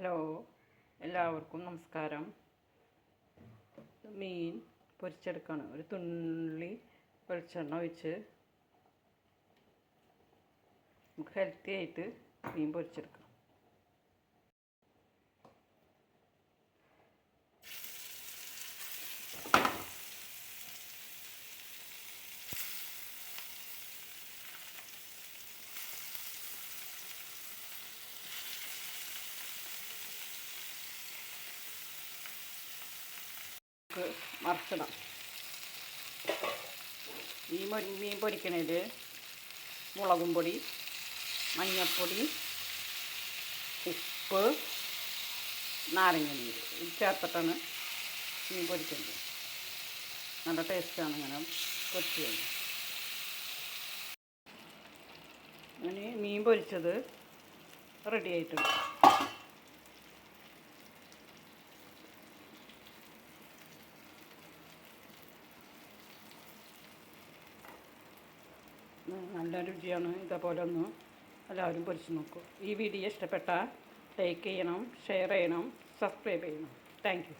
Hello, എല്ലാവർക്കും നമസ്കാരം. മീൻ പൊരിച്ചെടുക്കുകയാണ്. ഒരു തുള്ളി വെളിച്ചെണ്ണ ഒഴിച്ച് നമുക്ക് ഹെൽത്തി ആയിട്ട് മീൻ പൊരിച്ചെടുക്കാം. മറിച്ചിടാം. ഈ മീൻ പൊരിക്കണതിൽ മുളകും പൊടി, മഞ്ഞൾപ്പൊടി, ഉപ്പ്, നാരങ്ങനീര് ഇത് ചേർത്തിട്ടാണ് മീൻ പൊരിക്കുന്നത്. നല്ല ടേസ്റ്റാണ് ഇങ്ങനെ പൊരിച്ച് കഴിഞ്ഞാൽ. അങ്ങനെ മീൻ പൊരിച്ചത് റെഡി ആയിട്ടുണ്ട്. നല്ല രുചിയാണ്. ഇതേപോലെ ഒന്ന് എല്ലാവരും പൊരിച്ച് നോക്കൂ. ഈ വീഡിയോ ഇഷ്ടപ്പെട്ടാൽ ലൈക്ക് ചെയ്യണം, ഷെയർ ചെയ്യണം, സബ്സ്ക്രൈബ് ചെയ്യണം. Thank you.